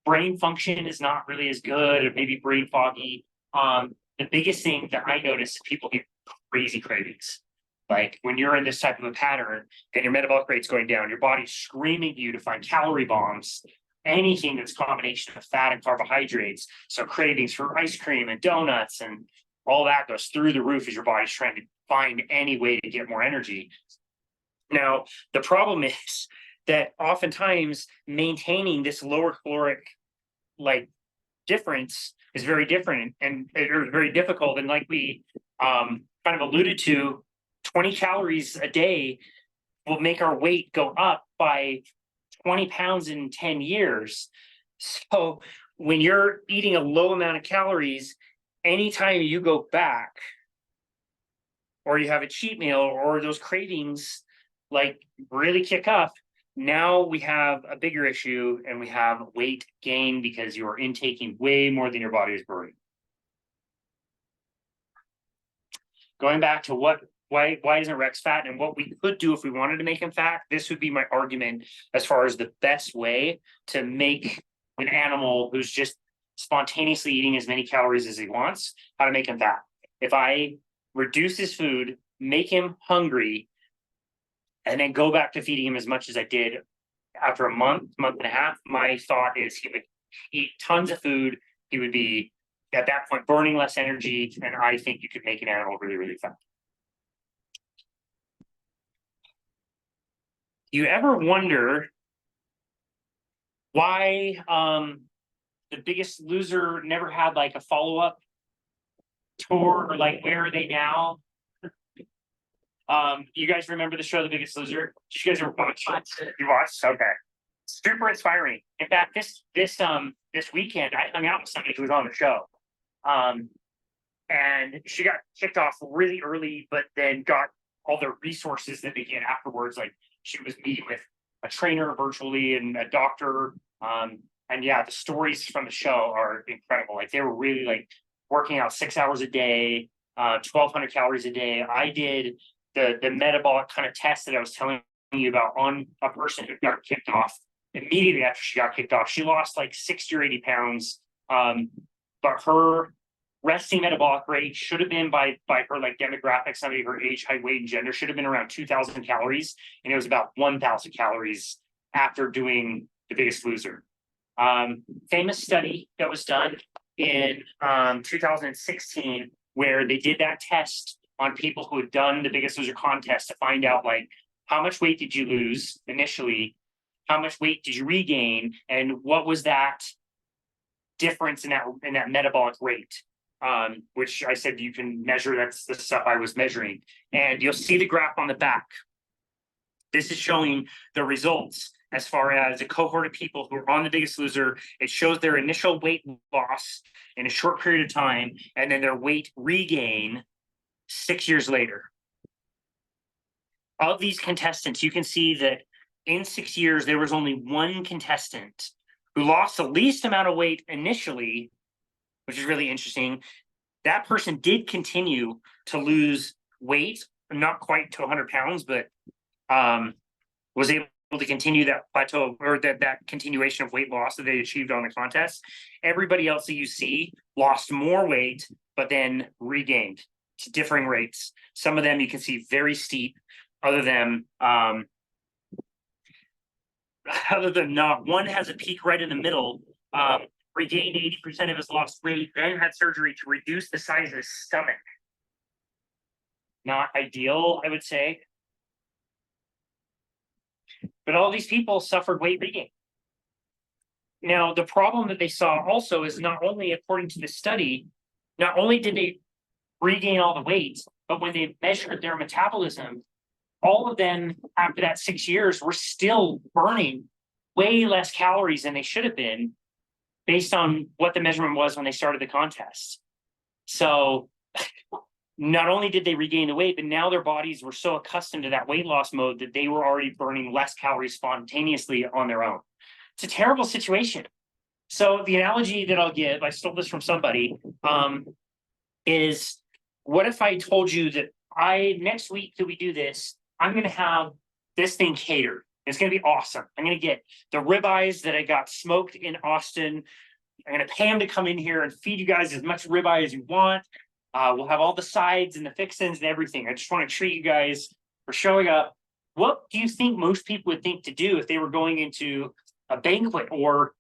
brain function is not really as good or maybe brain foggy. The biggest thing that I notice, people get crazy cravings. Like when you're in this type of a pattern and your metabolic rate's going down, your body's screaming at you to find calorie bombs, anything that's a combination of fat and carbohydrates. So cravings for ice cream and donuts and all that goes through the roof as your body's trying to find any way to get more energy. Now, the problem is that oftentimes maintaining this lower caloric like difference is very different and very difficult. And like we kind of alluded to, 20 calories a day will make our weight go up by 20 pounds in 10 years. So when you're eating a low amount of calories, anytime you go back or you have a cheat meal or those cravings like really kick up, now we have a bigger issue and we have weight gain because you're intaking way more than your body is burning. Going back to why isn't Rex fat and what we could do if we wanted to make him fat, this would be my argument as far as the best way to make an animal who's just spontaneously eating as many calories as he wants, how to make him fat. If I reduce his food, make him hungry, and then go back to feeding him as much as I did after a month and a half, my thought is he would eat tons of food. He would be at that point burning less energy, and I think you could make an animal really, really fat. You ever wonder why The Biggest Loser never had like a follow-up tour, or like where are they now? You guys remember the show The Biggest Loser? Did you guys ever watch it? You watched? Okay. Super inspiring. In fact, this weekend I hung out with somebody who was on the show. And she got kicked off really early, but then got all the resources that they get afterwards. Like she was meeting with a trainer virtually and a doctor. And yeah, the stories from the show are incredible. Like they were really like working out 6 hours a day, 1,200 calories a day. I did the metabolic kind of test that I was telling you about on a person who got kicked off. Immediately after she got kicked off, she lost like 60 or 80 pounds. But her resting metabolic rate should have been by her like demographic, somebody her age, height, weight, and gender should have been around 2,000 calories. And it was about 1,000 calories after doing The Biggest Loser. Famous study that was done in 2016 where they did that test on people who had done the Biggest Loser contest to find out like how much weight did you lose initially, how much weight did you regain, and what was that difference in that metabolic rate, which I said you can measure. That's the stuff I was measuring, and you'll see the graph on the back. This is showing the results as far as a cohort of people who are on The Biggest Loser. It shows their initial weight loss in a short period of time, and then their weight regain 6 years later. Of these contestants, you can see that in 6 years, there was only one contestant who lost the least amount of weight initially, which is really interesting. That person did continue to lose weight, not quite to 100 pounds, but was able to continue that plateau or that continuation of weight loss that they achieved on the contest. Everybody else that you see lost more weight, but then regained to differing rates. Some of them you can see very steep, other than not. One has a peak right in the middle, regained 80% of his lost weight, then had surgery to reduce the size of his stomach. Not ideal, I would say. But all these people suffered weight regain. Now, the problem that they saw also is not only, according to the study, not only did they regain all the weight, but when they measured their metabolism, all of them after that 6 years were still burning way less calories than they should have been based on what the measurement was when they started the contest. So not only did they regain the weight, but now their bodies were so accustomed to that weight loss mode that they were already burning less calories spontaneously on their own. It's a terrible situation. So the analogy that I'll give, I stole this from somebody, is what if I told you that next week that we do this, I'm going to have this thing catered. It's going to be awesome. I'm going to get the ribeyes that I got smoked in Austin. I'm going to pay them to come in here and feed you guys as much ribeye as you want. We'll have all the sides and the fixins and everything. I just want to treat you guys for showing up. What do you think most people would think to do if they were going into a banquet or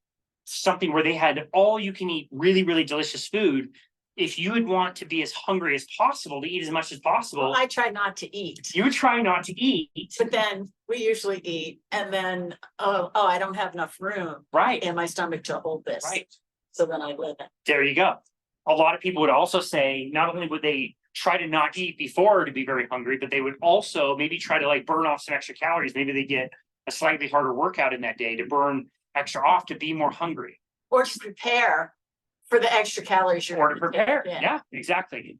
something where they had all you can eat really, really delicious food? If you would want to be as hungry as possible, to eat as much as possible, Well, I try not to eat, you would try not to eat. but then we usually eat and then, oh, I don't have enough room Right, in my stomach to hold this. right. So then I live it. There you go. A lot of people would also say not only would they try to not eat before to be very hungry, but they would also maybe try to like burn off some extra calories. Maybe they get a slightly harder workout in that day to burn extra off to be more hungry. Or to prepare for the extra calories you're Or to gonna take. prepare. Yeah, exactly.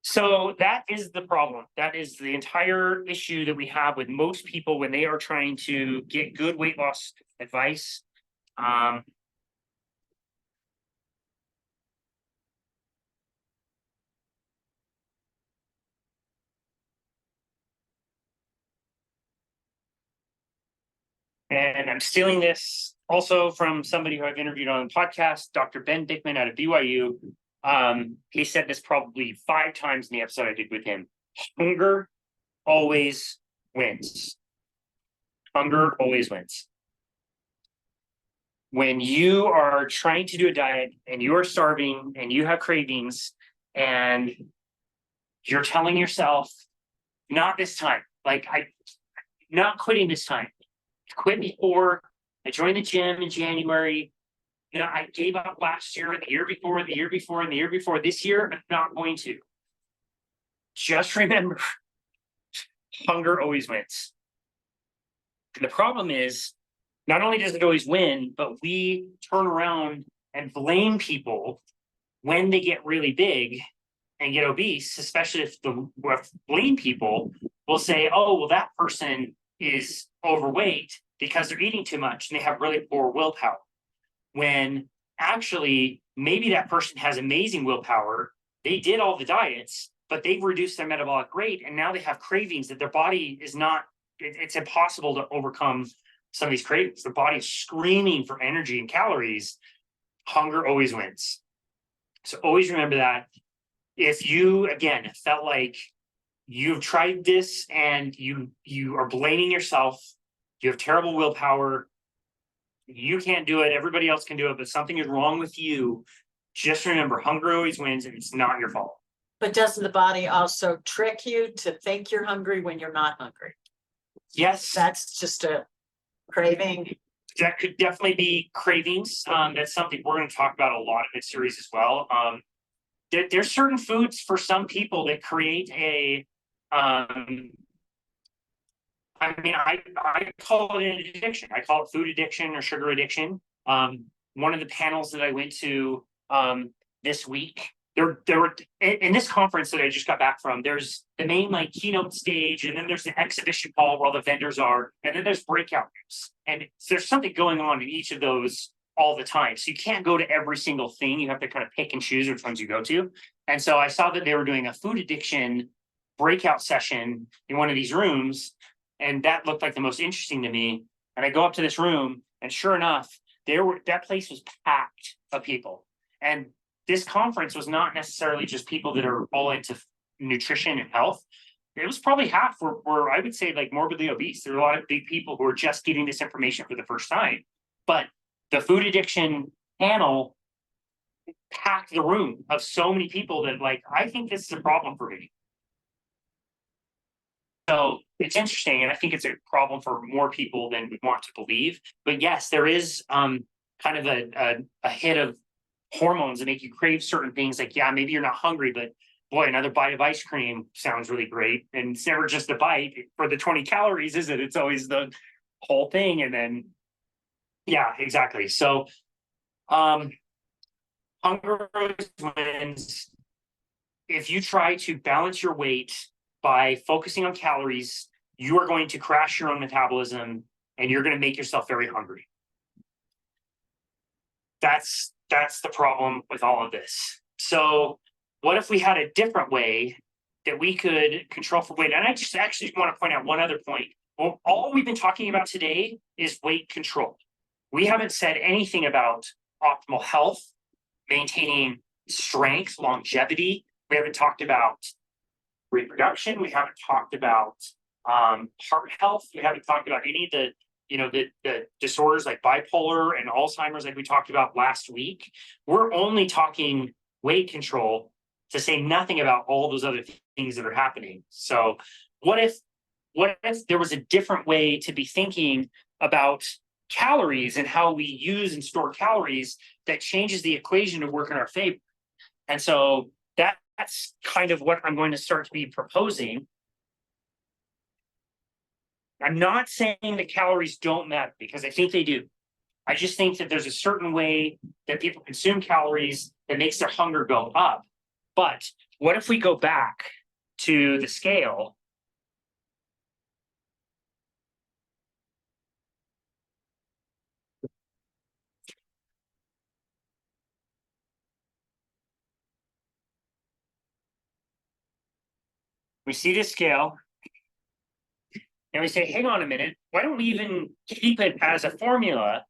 So that is the problem. That is the entire issue that we have with most people when they are trying to get good weight loss advice. And I'm stealing this also from somebody who I've interviewed on the podcast, Dr. Ben Dickman out of BYU. He said this probably 5 times in the episode I did with him. Hunger always wins. Hunger always wins. When you are trying to do a diet and you are starving and you have cravings and you're telling yourself, not this time, like I'm not quitting this time. Quit before. I joined the gym in January. You know, I gave up last year, the year before, the year before, and the year before. This year, I'm not going to. Just remember, hunger always wins. And the problem is, not only does it always win, but we turn around and blame people when they get really big and get obese, especially if the lean people will say, oh, well, that person is overweight because they're eating too much and they have really poor willpower. When actually, maybe that person has amazing willpower. They did all the diets, but they've reduced their metabolic rate. And now they have cravings that their body is not, it's impossible to overcome some of these cravings. Their body is screaming for energy and calories. Hunger always wins. So always remember that. If you, again, felt like you've tried this and you are blaming yourself, you have terrible willpower, you can't do it, everybody else can do it, but something is wrong with you, just remember, hunger always wins and it's not your fault. But doesn't the body also trick you to think you're hungry when you're not hungry? Yes, That's just a craving. that could definitely be cravings. That's something we're going to talk about a lot in this series as well. There's certain foods for some people that create a I call it an addiction. I call it food addiction or sugar addiction. One of the panels that I went to this week, there were in this conference that I just got back from, there's the main like keynote stage, and then there's the exhibition hall where all the vendors are, and then there's breakout rooms. And there's something going on in each of those all the time. So you can't go to every single thing. You have to kind of pick and choose which ones you go to. And so I saw that they were doing a food addiction breakout session in one of these rooms. And that looked like the most interesting to me. And I go up to this room, and sure enough, that place was packed of people. And this conference was not necessarily just people that are all into nutrition and health. It was probably half were I would say like morbidly obese. There are a lot of big people who are just getting this information for the first time. But the food addiction panel packed the room of so many people that like, I think this is a problem for me. So it's interesting, and I think it's a problem for more people than we want to believe. But yes, there is kind of a hit of hormones that make you crave certain things. Like, yeah, maybe you're not hungry, but boy, another bite of ice cream sounds really great. And it's never just a bite for the 20 calories, is it? It's always the whole thing. And then, yeah, exactly. So hunger wins. If you try to balance your weight by focusing on calories, you are going to crash your own metabolism and you're going to make yourself very hungry. That's the problem with all of this. So what if we had a different way that we could control for weight? And I just actually want to point out one other point. Well, all we've been talking about today is weight control. We haven't said anything about optimal health, maintaining strength, longevity. We haven't talked about reproduction. We haven't talked about heart health. We haven't talked about any of the disorders like bipolar and Alzheimer's, like we talked about last week. We're only talking weight control, to say nothing about all those other things that are happening. So what if there was a different way to be thinking about calories and how we use and store calories that changes the equation to work in our favor? And so that's kind of what I'm going to start to be proposing. I'm not saying that calories don't matter, because I think they do. I just think that there's a certain way that people consume calories that makes their hunger go up. But what if we go back to the scale? We see the scale and we say, hang on a minute, why don't we even keep it as a formula?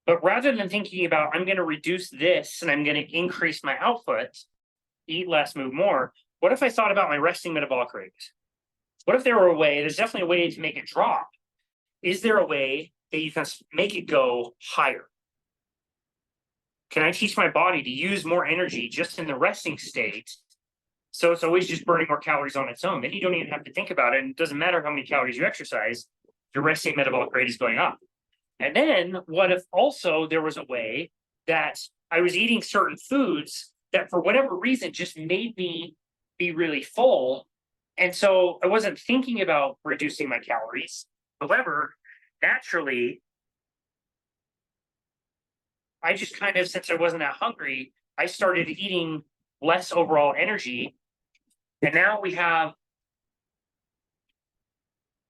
But rather than thinking about, I'm going to reduce this and I'm going to increase my output, eat less, move more, what if I thought about my resting metabolic rate? What if there were a way, there's definitely a way to make it drop. Is there a way that you can make it go higher? Can I teach my body to use more energy just in the resting state, so it's always just burning more calories on its own? Then you don't even have to think about it. And it doesn't matter how many calories you exercise, your resting metabolic rate is going up. And then what if also there was a way that I was eating certain foods that for whatever reason just made me be really full. And so I wasn't thinking about reducing my calories. However, naturally, I just kind of, since I wasn't that hungry, I started eating less overall energy. And now we have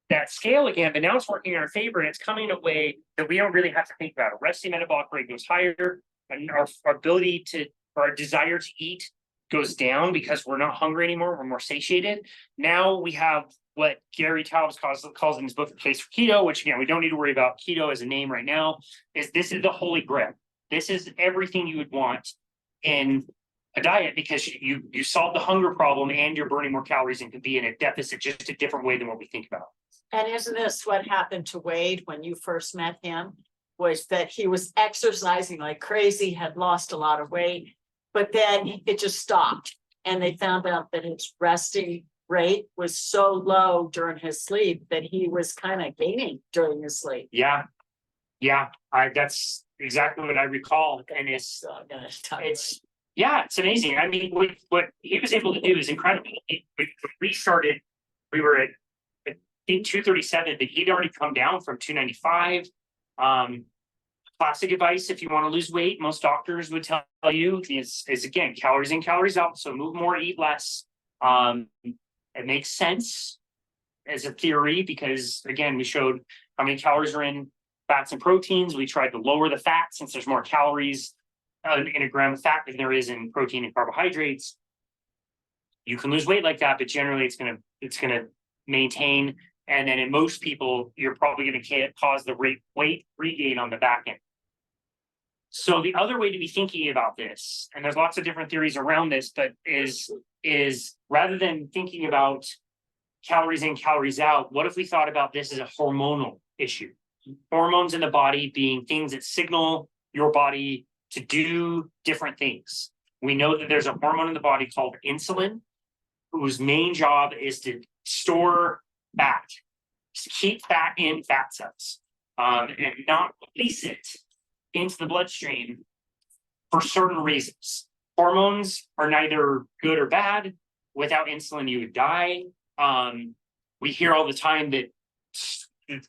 that scale again, but now it's working in our favor, and it's coming in a way that we don't really have to think about. Our resting metabolic rate goes higher, and our ability to, or our desire to eat goes down because we're not hungry anymore, we're more satiated. Now we have what Gary Taubes calls in his book, The Case for Keto, which again, we don't need to worry about keto as a name right now, this is the holy grail. This is everything you would want in a diet, because you solve the hunger problem and you're burning more calories and can be in a deficit, just a different way than what we think about. And isn't this what happened to Wade when you first met him? Was that he was exercising like crazy, had lost a lot of weight, but then it just stopped. And they found out that his resting rate was so low during his sleep that he was kind of gaining during his sleep. Yeah. That's exactly what I recall. And it's amazing. I mean, what he was able to do is incredible. When we started, we were at 237, but he'd already come down from 295. Classic advice, if you want to lose weight, most doctors would tell you is again, calories in, calories out. So move more, eat less. It makes sense as a theory, because again, we showed how many calories are in fats and proteins. We tried to lower the fat, since there's more calories in a gram of fat than there is in protein and carbohydrates. You can lose weight like that, but generally it's gonna maintain. And then in most people, you're probably going to cause the weight regain on the back end. So the other way to be thinking about this, and there's lots of different theories around this, but is rather than thinking about calories in, calories out, what if we thought about this as a hormonal issue? Hormones in the body being things that signal your body to do different things. We know that there's a hormone in the body called insulin, whose main job is to store fat, to keep fat in fat cells, and not release it into the bloodstream for certain reasons. Hormones are neither good or bad. Without insulin, you would die. We hear all the time that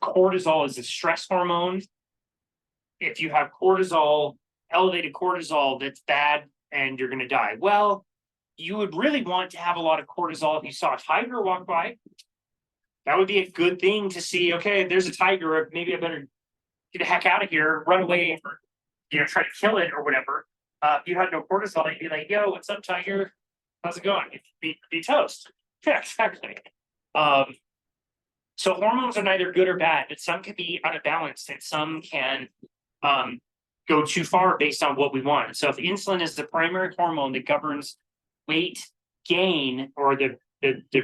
cortisol is a stress hormone. If you have cortisol, elevated cortisol, that's bad and you're going to die. Well, you would really want to have a lot of cortisol if you saw a tiger walk by. That would be a good thing to see. Okay, there's a tiger, maybe I better get the heck out of here, run away, or try to kill it or whatever. If you had no cortisol, you'd be like, yo, what's up, tiger? How's it going? You'd be toast. Yeah, exactly. So hormones are neither good or bad, but some can be out of balance, and some can go too far based on what we want. So if insulin is the primary hormone that governs weight gain or the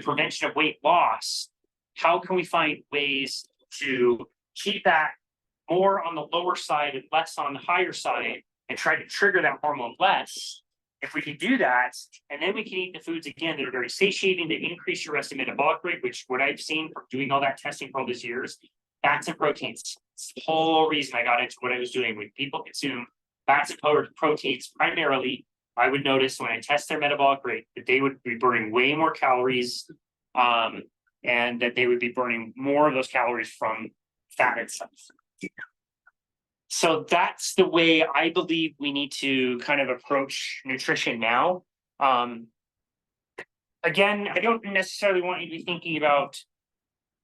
prevention of weight loss, how can we find ways to keep that more on the lower side and less on the higher side and try to trigger that hormone less? If we can do that, and then we can eat the foods again that are very satiating, that increase your resting metabolic rate, which what I've seen from doing all that testing for all these years, fats and proteins. It's the whole reason I got into what I was doing. When people consume fats and proteins primarily, I would notice when I test their metabolic rate that they would be burning way more calories, and that they would be burning more of those calories from fat itself. So that's the way I believe we need to kind of approach nutrition now. Again, I don't necessarily want you to be thinking about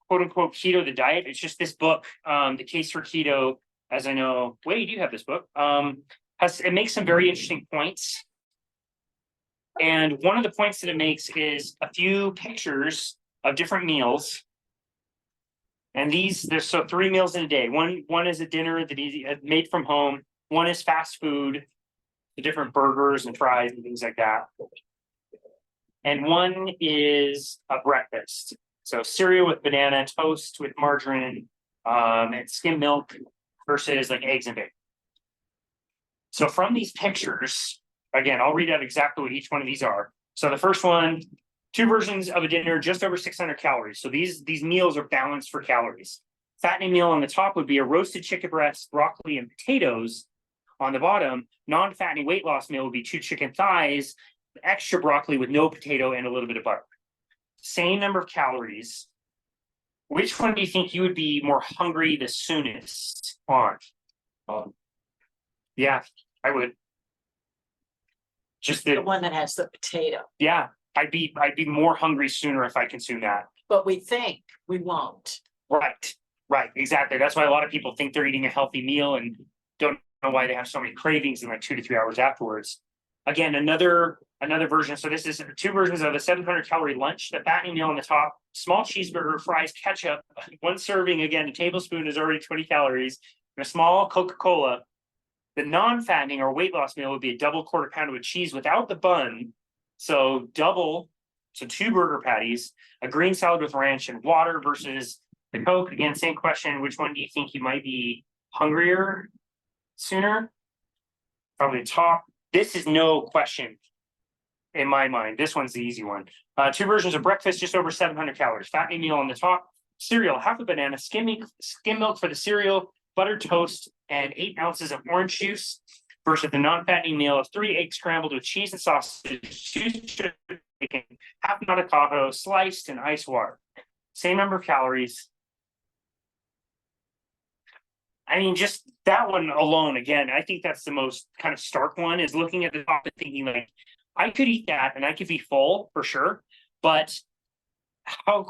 quote unquote keto the diet. It's just this book, The Case for Keto, as I know, Wade, you have this book, it makes some very interesting points. And one of the points that it makes is a few pictures of different meals. And there's so 3 meals in a day. One is a dinner that is made from home. One is fast food, the different burgers and fries and things like that. And one is a breakfast. So cereal with banana, toast with margarine, and skim milk versus like eggs and bacon. So from these pictures, again, I'll read out exactly what each one of these are. So the first one, 2 versions of a dinner, just over 600 calories. So these meals are balanced for calories. Fattening meal on the top would be a roasted chicken breast, broccoli, and potatoes. On the bottom, non-fattening weight loss meal would be 2 chicken thighs, extra broccoli with no potato, and a little bit of butter. Same number of calories. Which one do you think you would be more hungry the soonest on? Yeah, I would. Just The one that has the potato, yeah, I'd be more hungry sooner if I consume that. but we think we won't. Right, exactly. That's why a lot of people think they're eating a healthy meal and don't know why they have so many cravings in like 2 to 3 hours afterwards. Again, another version. So this is 2 versions of a 700 calorie lunch. The fattening meal on the top, small cheeseburger, fries, ketchup, 1 serving. Again, a tablespoon is already 20 calories, and a small Coca-Cola. The non-fattening or weight loss meal would be a double quarter pounder with cheese without the bun. So 2 burger patties, a green salad with ranch, and water versus the Coke. Again, same question. Which one do you think you might be hungrier sooner? Probably the top. This is no question in my mind. This one's the easy one. 2 versions of breakfast, just over 700 calories. Fattening meal on the top. Cereal, half a banana, skim milk for the cereal, buttered toast, and 8 ounces of orange juice. Versus the non-fattening meal of 3 eggs scrambled with cheese and sausage, 2 strips of bacon, half an avocado, sliced, and ice water. Same number of calories. I mean, just that one alone, again, I think that's the most kind of stark one, is looking at the top and thinking like, I could eat that and I could be full for sure, but how